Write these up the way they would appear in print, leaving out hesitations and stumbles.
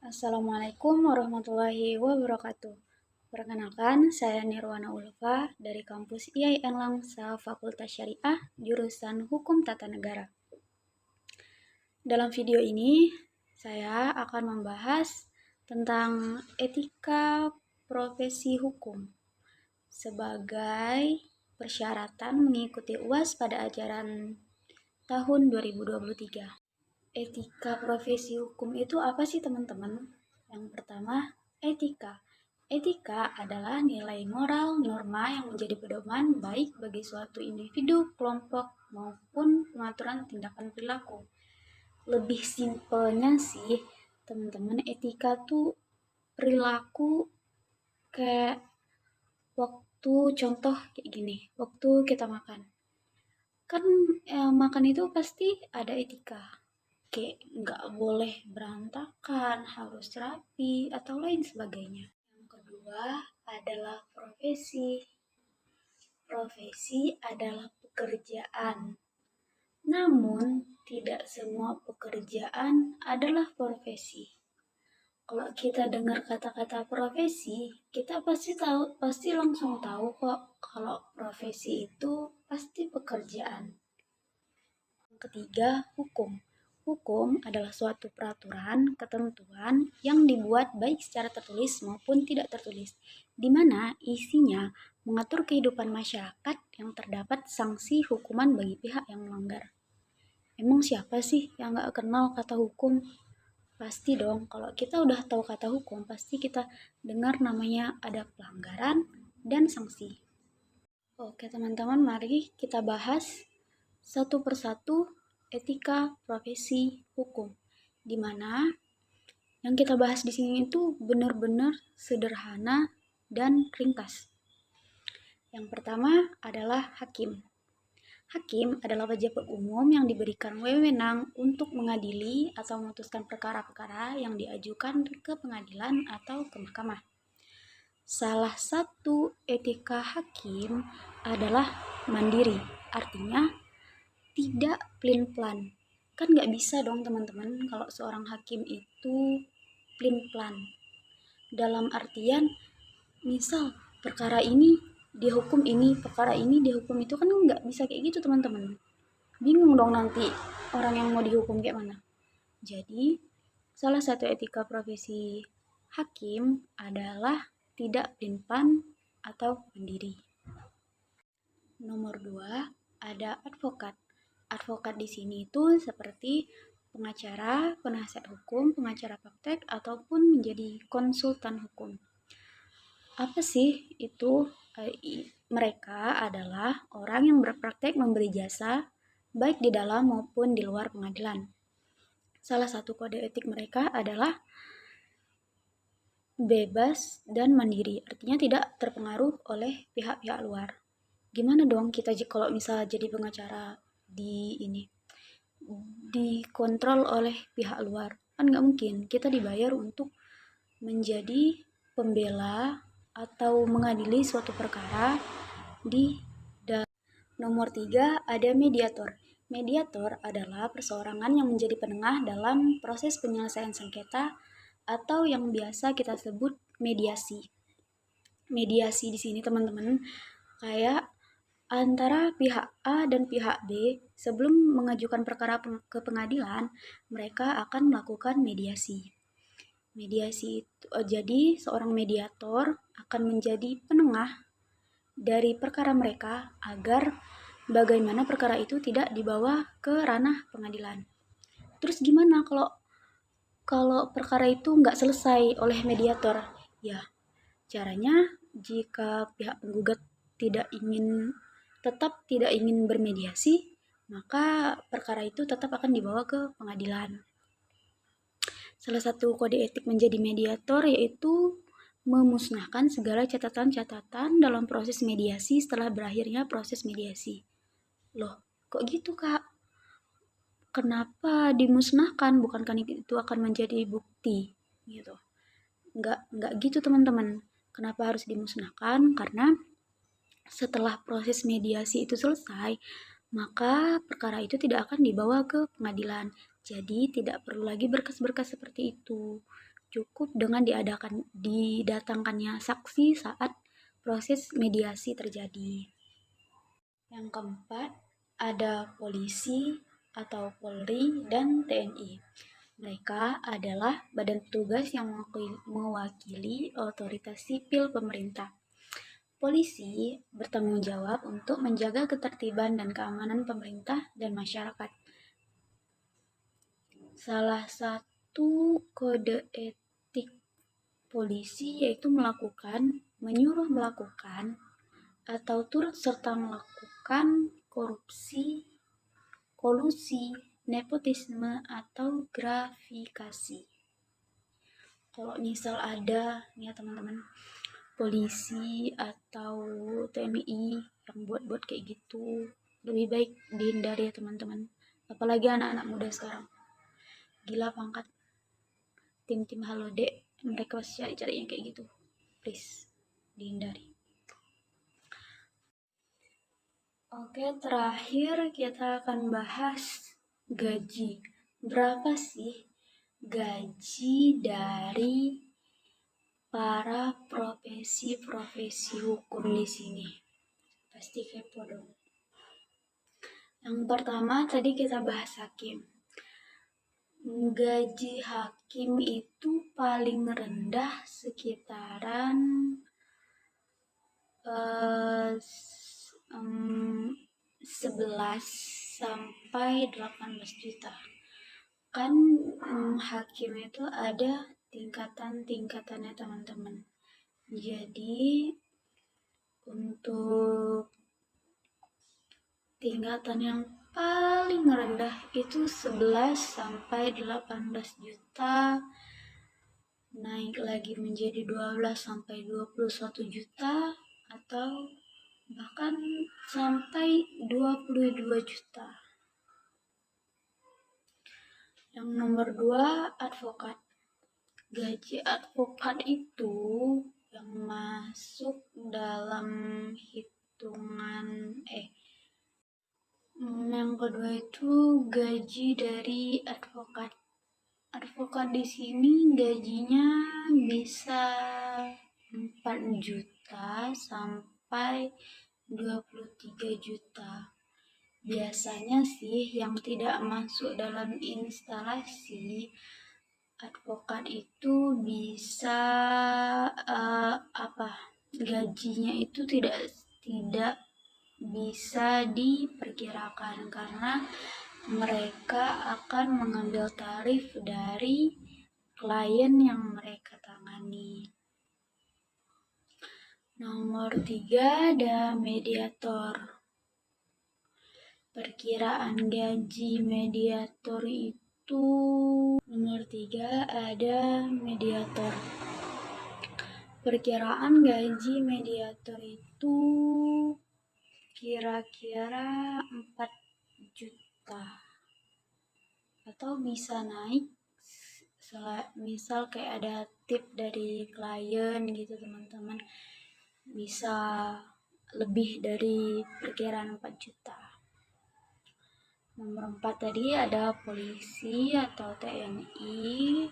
Assalamualaikum warahmatullahi wabarakatuh. Perkenalkan, saya Nirwana Ulfa dari kampus IAIN Langsa Fakultas Syariah, jurusan Hukum Tata Negara. Dalam video ini, saya akan membahas tentang etika profesi hukum sebagai persyaratan mengikuti UAS pada ajaran tahun 2023. Etika profesi hukum itu apa sih teman-teman? Yang pertama, etika. Etika adalah nilai moral, norma yang menjadi pedoman baik bagi suatu individu, kelompok, maupun pengaturan tindakan perilaku. Lebih simpelnya sih, teman-teman, etika tuh perilaku kayak waktu contoh kayak gini, waktu kita makan. Kan makan itu pasti ada etika. Kayak nggak boleh berantakan, harus rapi, atau lain sebagainya. Yang kedua adalah profesi. Profesi adalah pekerjaan. Namun, tidak semua pekerjaan adalah profesi. Kalau kita dengar kata-kata profesi, kita pasti langsung tahu kok kalau profesi itu pasti pekerjaan. Yang ketiga, hukum. Hukum adalah suatu peraturan, ketentuan yang dibuat baik secara tertulis maupun tidak tertulis, di mana isinya mengatur kehidupan masyarakat yang terdapat sanksi hukuman bagi pihak yang melanggar. Emang siapa sih yang gak kenal kata hukum? Pasti dong, kalau kita udah tahu kata hukum, pasti kita dengar namanya ada pelanggaran dan sanksi. Oke teman-teman, mari kita bahas satu persatu etika profesi hukum, di mana yang kita bahas di sini itu benar-benar sederhana dan ringkas. Yang pertama adalah hakim. Hakim adalah pejabat umum yang diberikan wewenang untuk mengadili atau memutuskan perkara-perkara yang diajukan ke pengadilan atau ke mahkamah. Salah satu etika hakim adalah mandiri, artinya tidak pelin-pelan. Kan nggak bisa dong teman-teman kalau seorang hakim itu pelin-pelan. Dalam artian, misal perkara ini dihukum ini, perkara ini dihukum itu, kan nggak bisa kayak gitu teman-teman. Bingung dong nanti orang yang mau dihukum kayak mana. Jadi, salah satu etika profesi hakim adalah tidak pelin-pelan atau mandiri. Nomor 2, ada advokat. Advokat di sini itu seperti pengacara, penasihat hukum, pengacara praktek, ataupun menjadi konsultan hukum. Apa sih itu? Mereka adalah orang yang berpraktek memberi jasa baik di dalam maupun di luar pengadilan. Salah satu kode etik mereka adalah bebas dan mandiri, artinya tidak terpengaruh oleh pihak-pihak luar. Gimana dong kita kalau misalnya jadi pengacara dikontrol oleh pihak luar? Kan nggak mungkin. Kita dibayar untuk menjadi pembela atau mengadili suatu perkara di dalam. Nomor 3, ada mediator. Mediator adalah perseorangan yang menjadi penengah dalam proses penyelesaian sengketa atau yang biasa kita sebut mediasi. Mediasi di sini teman-teman kayak antara pihak A dan pihak B sebelum mengajukan perkara ke pengadilan, mereka akan melakukan mediasi. Mediasi itu, jadi seorang mediator akan menjadi penengah dari perkara mereka agar bagaimana perkara itu tidak dibawa ke ranah pengadilan. Terus gimana kalau perkara itu nggak selesai oleh mediator? Ya, caranya jika pihak penggugat tetap tidak ingin bermediasi, maka perkara itu tetap akan dibawa ke pengadilan. Salah satu kode etik menjadi mediator yaitu memusnahkan segala catatan-catatan dalam proses mediasi setelah berakhirnya proses mediasi. Loh, kok gitu Kak? Kenapa dimusnahkan? Bukankah itu akan menjadi bukti? Gitu. Enggak gitu teman-teman. Kenapa harus dimusnahkan? Karena setelah proses mediasi itu selesai, maka perkara itu tidak akan dibawa ke pengadilan. Jadi tidak perlu lagi berkas-berkas seperti itu. cukup dengan didatangkannya saksi saat proses mediasi terjadi. Yang keempat, ada polisi atau Polri dan TNI. Mereka adalah badan petugas yang mewakili otoritas sipil pemerintah. Polisi bertanggung jawab untuk menjaga ketertiban dan keamanan pemerintah dan masyarakat. Salah satu kode etik polisi yaitu menyuruh melakukan, atau turut serta melakukan kolusi, nepotisme, atau gratifikasi. Kalau misal ada nih ya teman-teman, polisi atau TNI yang buat kayak gitu, lebih baik dihindari ya teman-teman. Apalagi anak-anak muda sekarang. Gila pangkat. Tim-tim halo dek, mereka pasti cari-cari yang kayak gitu. Please, dihindari. Oke, terakhir kita akan bahas gaji. Berapa sih gaji dari para profesi hukum di sini? Pasti kepo dong. Yang pertama tadi kita bahas hakim. Gaji hakim itu paling rendah sekitaran 11 sampai 18 juta. Kan hakim itu ada tingkatannya teman-teman. Jadi untuk tingkatan yang paling rendah itu 11 sampai 18 juta, naik lagi menjadi 12 sampai 21 juta, atau bahkan sampai 22 juta. Yang nomor 2, advokat. Gaji advokat itu yang masuk dalam hitungan yang kedua itu gaji dari advokat. Advokat di sini gajinya bisa 4 juta sampai 23 juta. Biasanya sih yang tidak masuk dalam instalasi advokat itu bisa gajinya itu tidak bisa diperkirakan karena mereka akan mengambil tarif dari klien yang mereka tangani. Nomor 3 ada mediator. Perkiraan gaji mediator itu nomor 3 ada mediator. Perkiraan gaji mediator itu kira-kira 4 juta. Atau bisa naik misal kayak ada tip dari klien gitu teman-teman, bisa lebih dari perkiraan 4 juta. Nomor 4 tadi ada polisi atau TNI.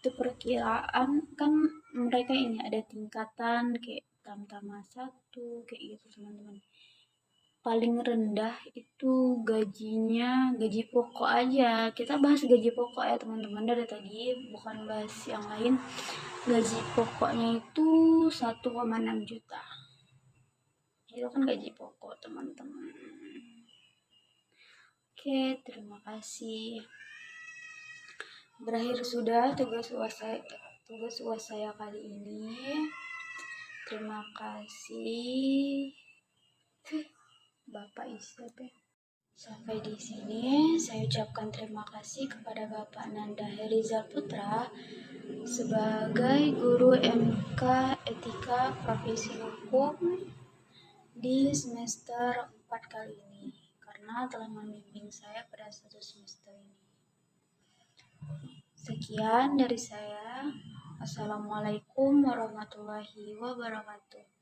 Itu perkiraan kan mereka ini ada tingkatan kayak Tamtama 1 kayak gitu teman-teman. Paling rendah itu gaji pokok aja. Kita bahas gaji pokok ya teman-teman dari tadi, bukan bahas yang lain. Gaji pokoknya itu 1,6 juta. Itu kan gaji pokok teman-teman. Oke, terima kasih. Berakhir sudah tugas uas saya kali ini. Terima kasih. Bapak Isep ya. Sampai di sini saya ucapkan terima kasih kepada Bapak Nanda Herizal Putra sebagai guru MK Etika Profesi Hukum di semester 4 kali ini, karena telah membimbing saya pada 1 semester ini. Sekian dari saya. Assalamualaikum warahmatullahi wabarakatuh.